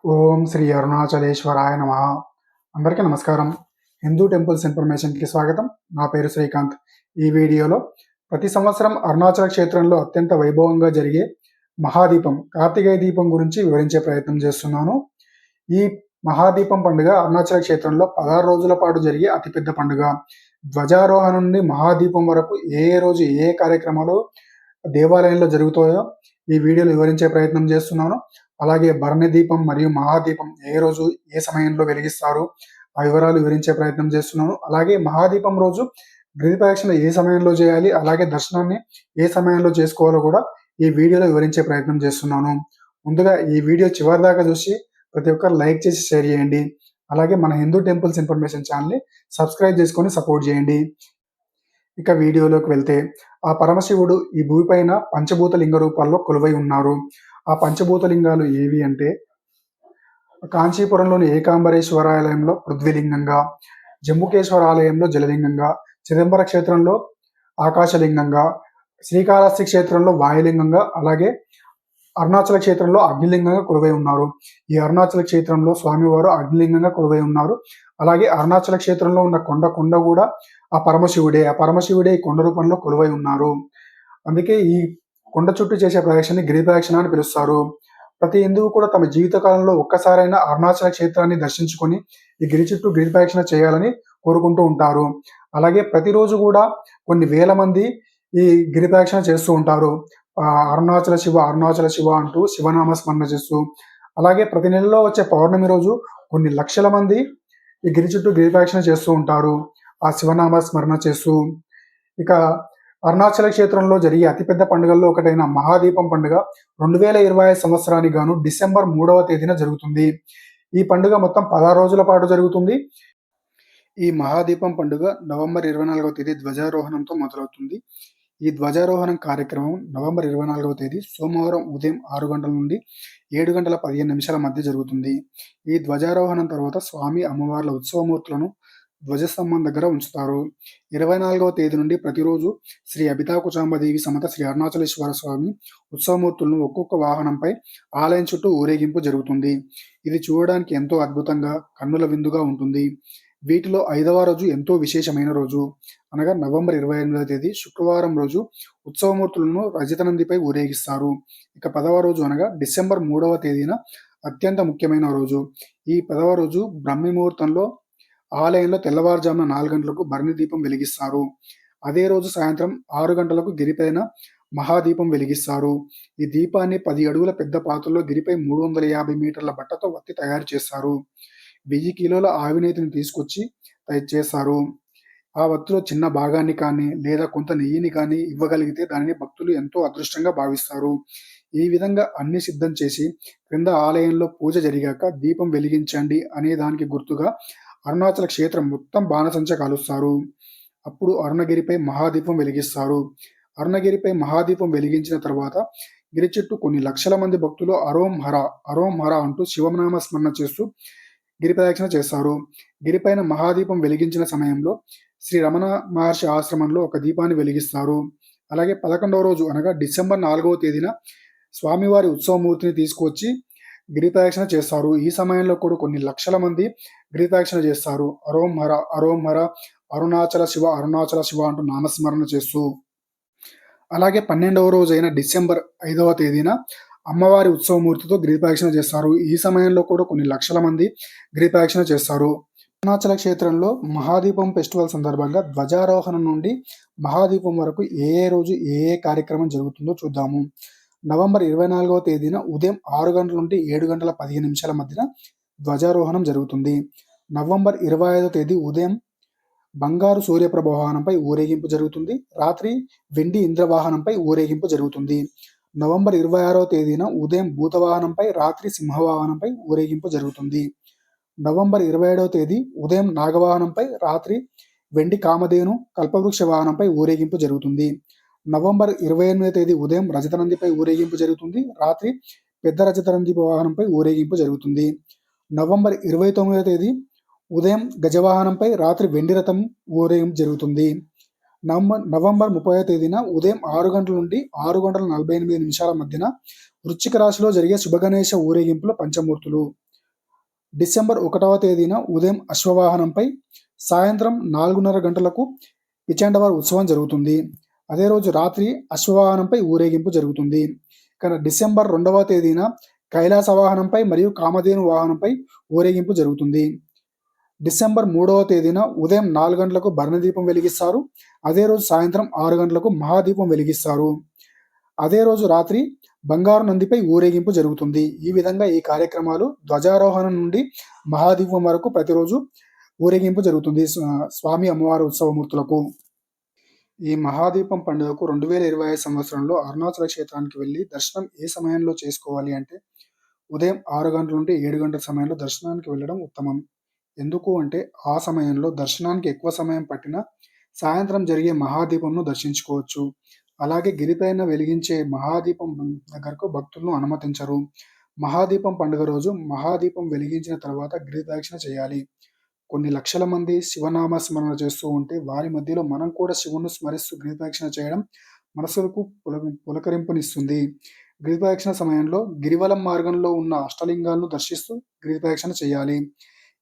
ఓం శ్రీ అరుణాచలేశ్వరాయ నమః. అందరికీ నమస్కారం. హిందూ టెంపుల్స్ ఇన్ఫర్మేషన్కి స్వాగతం. నా పేరు శ్రీకాంత్. ఈ వీడియోలో ప్రతి సంవత్సరం అరుణాచల క్షేత్రంలో అత్యంత వైభవంగా జరిగే మహాదీపం, కార్తికేయ దీపం గురించి వివరించే ప్రయత్నం చేస్తున్నాను. ఈ మహాదీపం పండుగ అరుణాచల క్షేత్రంలో 16 రోజుల పాటు జరిగే అతిపెద్ద పండుగ. ధ్వజారోహణ నుండి మహాదీపం వరకు ఏ రోజు ఏ కార్యక్రమాలు దేవాలయంలో జరుగుతాయో ఈ వీడియోలో వివరించే ప్రయత్నం చేస్తున్నాను. అలాగే భరణి దీపం మరియు మహాదీపం ఏ రోజు ఏ సమయంలో వెలిగిస్తారు ఆ వివరాలు వివరించే ప్రయత్నం చేస్తున్నాను. అలాగే మహాదీపం రోజు గిరి ప్రదక్షిణ ఏ సమయంలో చేయాలి, అలాగే దర్శనాన్ని ఏ సమయంలో చేసుకోవాలో కూడా ఈ వీడియోలో వివరించే ప్రయత్నం చేస్తున్నాను. ముందుగా ఈ వీడియో చివరి దాకా చూసి ప్రతి ఒక్కరు లైక్ చేసి షేర్ చేయండి. అలాగే మన హిందూ టెంపుల్స్ ఇన్ఫర్మేషన్ ఛానల్ని సబ్స్క్రైబ్ చేసుకొని సపోర్ట్ చేయండి. ఇక వీడియోలోకి వెళ్తే, ఆ పరమశివుడు ఈ భూమిపైన పంచభూత లింగ రూపాల్లో కొలువై ఉన్నారు. ఆ పంచభూత లింగాలు ఏవి అంటే, కాంచీపురంలోని ఏకాంబరేశ్వర ఆలయంలో పృథ్వీలింగంగా, జంబుకేశ్వర ఆలయంలో జలలింగంగా, చిదంబర క్షేత్రంలో ఆకాశలింగంగా, శ్రీకాళహస్తి క్షేత్రంలో వాయులింగంగా, అలాగే అరుణాచల క్షేత్రంలో అగ్నిలింగంగా కొలువై ఉన్నారు. ఈ అరుణాచల క్షేత్రంలో స్వామివారు అగ్నిలింగంగా కొలువై ఉన్నారు. అలాగే అరుణాచల క్షేత్రంలో ఉన్న కొండ కూడా ఆ పరమశివుడే ఈ కొండ రూపంలో కొలువై ఉన్నారు. అందుకే ఈ కొండ చుట్టూ చేసే ప్రదక్షిణని గిరి ప్రదక్షిణ అని పిలుస్తారు. ప్రతి హిందువు కూడా తమ జీవిత కాలంలో ఒక్కసారైనా అరుణాచల క్షేత్రాన్ని దర్శించుకొని ఈ గిరి చుట్టూ గిరి ప్రదక్షిణ చేయాలని కోరుకుంటూ ఉంటారు. అలాగే ప్రతిరోజు కూడా కొన్ని వేల మంది ఈ గిరి ప్రదక్షిణ చేస్తూ ఉంటారు. అరుణాచల శివ అంటూ శివనామ స్మరణ చేస్తూ. అలాగే ప్రతి నెలలో వచ్చే పౌర్ణమి రోజు కొన్ని లక్షల మంది ఈ గిరి చుట్టూ గిరి ప్రదక్షిణ చేస్తూ ఉంటారు, ఆ శివనామ స్మరణ చేస్తూ. ఇక అరుణాచల క్షేత్రంలో జరిగే అతిపెద్ద పండుగల్లో ఒకటైన మహాదీపం పండుగ 2025 సంవత్సరానికి గాను డిసెంబర్ 3వ తేదీన జరుగుతుంది. ఈ పండుగ మొత్తం 16 రోజుల పాటు జరుగుతుంది. ఈ మహాదీపం పండుగ నవంబర్ 24వ తేదీ ధ్వజారోహణంతో మొదలవుతుంది. ఈ ధ్వజారోహణం కార్యక్రమం నవంబర్ 24వ తేదీ సోమవారం ఉదయం 6 గంటల నుండి 7 గంటల 15 నిమిషాల మధ్య జరుగుతుంది. ఈ ధ్వజారోహణం తర్వాత స్వామి అమ్మవార్ల ఉత్సవమూర్తులను ధ్వజస్తంభం దగ్గర ఉంచుతారు. 24వ తేదీ నుండి ప్రతిరోజు శ్రీ అభితాకుచాంబదేవి సమేత శ్రీ అరుణాచలేశ్వర స్వామి ఉత్సవమూర్తులను ఒక్కొక్క వాహనంపై ఆలయం చుట్టూ ఊరేగింపు జరుగుతుంది. ఇది చూడడానికి ఎంతో అద్భుతంగా, కన్నుల విందుగా ఉంటుంది. వీటిలో 5వ రోజు ఎంతో విశేషమైన రోజు, అనగా నవంబర్ 28వ తేదీ శుక్రవారం రోజు ఉత్సవమూర్తులను రజతనందిపై ఊరేగిస్తారు. ఇక 10వ రోజు అనగా డిసెంబర్ 3వ తేదీన అత్యంత ముఖ్యమైన రోజు. ఈ 10వ రోజు బ్రహ్మముహూర్తంలో ఆలయంలో తెల్లవారుజామున 4 గంటలకు భరణి దీపం వెలిగిస్తారు. అదే రోజు సాయంత్రం 6 గంటలకు గిరిపైన మహాదీపం వెలిగిస్తారు. ఈ దీపాన్ని 10 అడుగుల పెద్ద పాత్రలో గిరిపై 350 మీటర్ల బట్టతో వత్తి తయారు చేస్తారు. 1000 కిలోల ఆవినేతిని తీసుకొచ్చి చేస్తారు. ఆ వత్తిలో చిన్న భాగాన్ని కానీ లేదా కొంత నెయ్యిని కానీ ఇవ్వగలిగితే దానిని భక్తులు ఎంతో అదృష్టంగా భావిస్తారు. ఈ విధంగా అన్ని సిద్ధం చేసి క్రింద ఆలయంలో పూజ జరిగాక దీపం వెలిగించండి అనే దానికి గుర్తుగా అరుణాచల క్షేత్రం మొత్తం బాణసంచ కాలుస్తారు. అప్పుడు అరుణగిరిపై మహాదీపం వెలిగిస్తారు. అరుణగిరిపై మహాదీపం వెలిగించిన తర్వాత గిరి చుట్టూ కొన్ని లక్షల మంది భక్తులు అరోం హర అంటూ శివనామ స్మరణ చేస్తూ గిరి ప్రదక్షిణ చేస్తారు. గిరిపైన మహాదీపం వెలిగించిన సమయంలో శ్రీ రమణ మహర్షి ఆశ్రమంలో ఒక దీపాన్ని వెలిగిస్తారు. అలాగే 11వ రోజు అనగా డిసెంబర్ 4వ తేదీన స్వామివారి ఉత్సవమూర్తిని తీసుకువచ్చి గిరి ప్రదక్షిణ చేస్తారు. ఈ సమయంలో కూడా కొన్ని లక్షల మంది గిరి ప్రదక్షిణ చేస్తారు. అరోం హర అరుణాచల శివ అంటూ నామస్మరణ చేస్తూ. అలాగే 12వ రోజు అయిన డిసెంబర్ 5వ తేదీన అమ్మవారి ఉత్సవమూర్తితో గిరి ప్రదక్షిణ చేస్తారు. ఈ సమయంలో కూడా కొన్ని లక్షల మంది గిరి ప్రదక్షిణ చేస్తారు. అరుణాచల క్షేత్రంలో మహాదీపం ఫెస్టివల్ సందర్భంగా ధ్వజారోహణం నుండి మహాదీపం వరకు ఏ రోజు ఏ కార్యక్రమం జరుగుతుందో చూద్దాము. నవంబర్ 24వ తేదీన ఉదయం 6 గంటల నుండి 7 గంటల 15 నిమిషాల మధ్యన ధ్వజారోహణం జరుగుతుంది. నవంబర్ 25వ తేదీ ఉదయం బంగారు సూర్యప్రభ వాహనంపై ఊరేగింపు జరుగుతుంది. రాత్రి వెండి ఇంద్రవాహనంపై ఊరేగింపు జరుగుతుంది. నవంబర్ 26వ తేదీన ఉదయం భూతవాహనంపై, రాత్రి సింహవాహనంపై ఊరేగింపు జరుగుతుంది. నవంబర్ 27వ తేదీ ఉదయం నాగవాహనంపై, రాత్రి వెండి కామధేను కల్పవృక్ష వాహనంపై ఊరేగింపు జరుగుతుంది. నవంబర్ 28వ తేదీ ఉదయం రజతనందిపై ఊరేగింపు జరుగుతుంది. రాత్రి పెద్ద రజతనంది వాహనంపై ఊరేగింపు జరుగుతుంది. నవంబర్ 29వ తేదీ ఉదయం గజవాహనంపై, రాత్రి వెండి రథం ఊరేగింపు జరుగుతుంది. నవంబర్ 30వ తేదీన ఉదయం 6 గంటల నుండి 6 గంటల 48 నిమిషాల మధ్యన వృశ్చిక రాశిలో జరిగే శుభగణేశ ఊరేగింపుల పంచమూర్తులు. డిసెంబర్ 1వ తేదీన ఉదయం అశ్వవాహనంపై, సాయంత్రం 4:30 గంటలకు పిచాండవార్ ఉత్సవం జరుగుతుంది. అదే రోజు రాత్రి అశ్వవాహనంపై ఊరేగింపు జరుగుతుంది. కానీ డిసెంబర్ 2వ తేదీన కైలాస వాహనంపై మరియు కామధేను వాహనంపై ఊరేగింపు జరుగుతుంది. డిసెంబర్ 3వ తేదీన ఉదయం 4 గంటలకు భరణదీపం వెలిగిస్తారు. అదే రోజు సాయంత్రం 6 గంటలకు మహాదీపం వెలిగిస్తారు. అదే రోజు రాత్రి బంగారు నందిపై ఊరేగింపు జరుగుతుంది. ఈ విధంగా ఈ కార్యక్రమాలు ధ్వజారోహణం నుండి మహాదీపం వరకు ప్రతిరోజు ఊరేగింపు జరుగుతుంది స్వామి అమ్మవారి ఉత్సవమూర్తులకు. ఈ మహాదీపం పండుగకు 2025 సంవత్సరంలో అరుణాచల క్షేత్రానికి వెళ్ళి దర్శనం ఏ సమయంలో చేసుకోవాలి అంటే ఉదయం 6 గంటల నుండి 7 గంటల సమయంలో దర్శనానికి వెళ్ళడం ఉత్తమం. ఎందుకు అంటే ఆ సమయంలో దర్శనానికి ఎక్కువ సమయం పట్టినా సాయంత్రం జరిగే మహాదీపంను దర్శించుకోవచ్చు. అలాగే గిరిపైన వెలిగించే మహాదీపం దగ్గరకు భక్తులను అనుమతించరు. మహాదీపం పండుగ రోజు మహాదీపం వెలిగించిన తర్వాత గిరిప్రదక్షిణ చేయాలి. కొన్ని లక్షల మంది శివనామ స్మరణ చేస్తూ ఉంటే వారి మధ్యలో మనం కూడా శివుని స్మరిస్తూ గిరిప్రదక్షిణ చేయడం మనసులకు పులకరింపునిస్తుంది. గిరిప్రదక్షిణ సమయంలో గిరివలం మార్గంలో ఉన్న అష్టలింగాలను దర్శిస్తూ గిరిప్రదక్షిణ చేయాలి.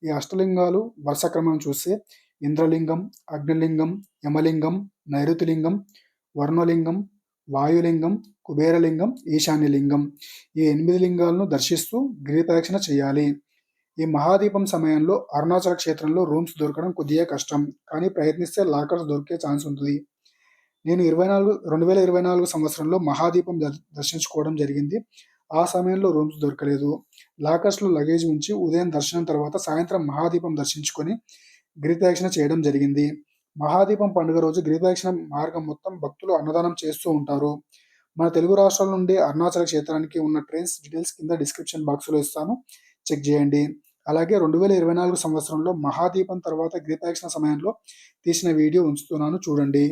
ఈ అష్టలింగాలు వరుస క్రమం చూస్తే ఇంద్రలింగం, అగ్నిలింగం, యమలింగం, నైరుతిలింగం, వర్ణలింగం, వాయులింగం, కుబేరలింగం, ఈశాన్యలింగం, ఈ 8 లింగాలను దర్శిస్తూ గిరిప్రదక్షిణ చేయాలి. ఈ మహాదీపం సమయంలో అరుణాచల క్షేత్రంలో రూమ్స్ దొరకడం కొద్దిగా కష్టం, కానీ ప్రయత్నిస్తే లాకర్స్ దొరికే ఛాన్స్ ఉంటుంది. నేను 2024 సంవత్సరంలో మహాదీపం దర్శించుకోవడం జరిగింది. ఆ సమయంలో రూమ్స్ దొరకలేదు. లాకర్స్లో లగేజ్ ఉంచి ఉదయం దర్శనం తర్వాత సాయంత్రం మహాదీపం దర్శించుకొని గిరిప్రదక్షిణ చేయడం జరిగింది. మహాదీపం పండుగ రోజు గిరిప్రదక్షిణ మార్గం మొత్తం భక్తులు అన్నదానం చేస్తూ ఉంటారు. మన తెలుగు రాష్ట్రాల నుండి అరుణాచల క్షేత్రానికి ఉన్న ట్రైన్స్ డీటెయిల్స్ కింద డిస్క్రిప్షన్ బాక్స్లో ఇస్తాను, చెక్ చేయండి. అలాగే 2024 సంవత్సరంలో మహాదీపం తర్వాత గిరిప్రదక్షిణ సమయంలో తీసిన వీడియో ఉంచుతున్నాను, చూడండి.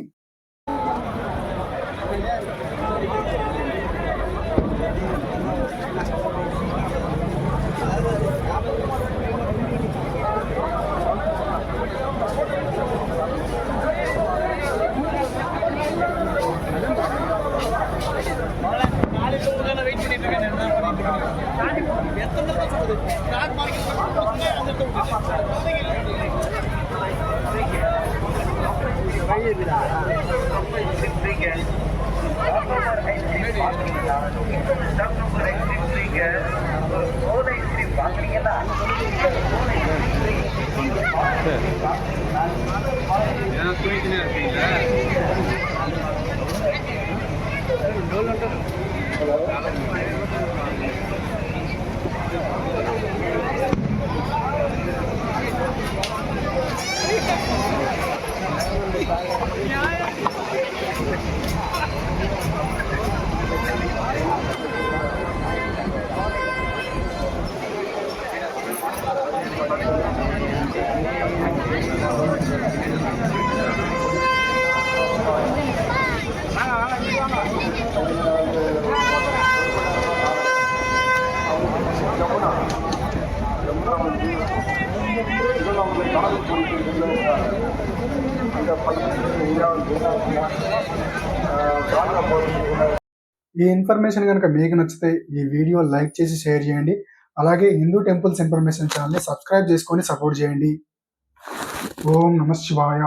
ఈ ఇన్ఫర్మేషన్ కనుక మీకు నచ్చితే ఈ వీడియో లైక్ చేసి షేర్ చేయండి. అలాగే హిందూ టెంపుల్స్ ఇన్ఫర్మేషన్ ఛానల్ని సబ్స్క్రైబ్ చేసుకొని సపోర్ట్ చేయండి. ఓం నమః శివాయ.